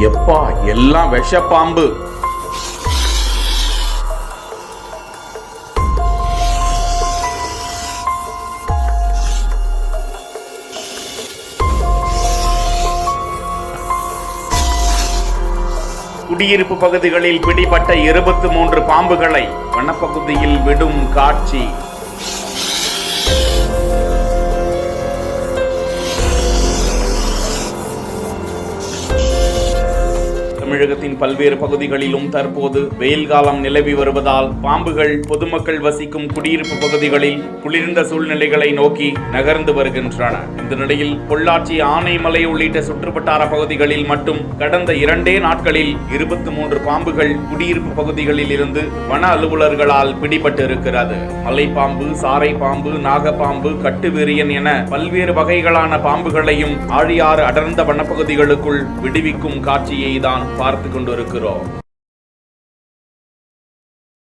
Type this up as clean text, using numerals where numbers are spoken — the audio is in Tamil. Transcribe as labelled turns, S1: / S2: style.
S1: எப்பா எல்லாம் விஷ பாம்பு. குடியிருப்பு பகுதிகளில் பிடிபட்ட 23 பாம்புகளை வனப்பகுதியில் விடும் காட்சி. தமிழகத்தின் பல்வேறு பகுதிகளிலும் தற்போது வெயில் காலம் நிலவி வருவதால் பாம்புகள் பொதுமக்கள் வசிக்கும் குடியிருப்பு பகுதிகளில் குளிர்ந்த சூழ்நிலைகளை நோக்கி நகர்ந்து வருகின்றன. இந்த நிலையில் பொள்ளாச்சி, ஆனைமலை உள்ளிட்ட சுற்றுவட்டார பகுதிகளில் மட்டும் கடந்த 2 நாட்களில் 23 பாம்புகள் குடியிருப்பு பகுதிகளில் இருந்து வன அலுவலர்களால் பிடிபட்டு இருக்கிறது. மலைப்பாம்பு, சாரை பாம்பு, நாகப்பாம்பு, கட்டுவிரியன் என பல்வேறு வகைகளான பாம்புகளையும் ஆழியாறு அடர்ந்த வனப்பகுதிகளுக்குள் விடுவிக்கும் காட்சியை தான் பார்த்து கொண்டிருக்கிறோம்.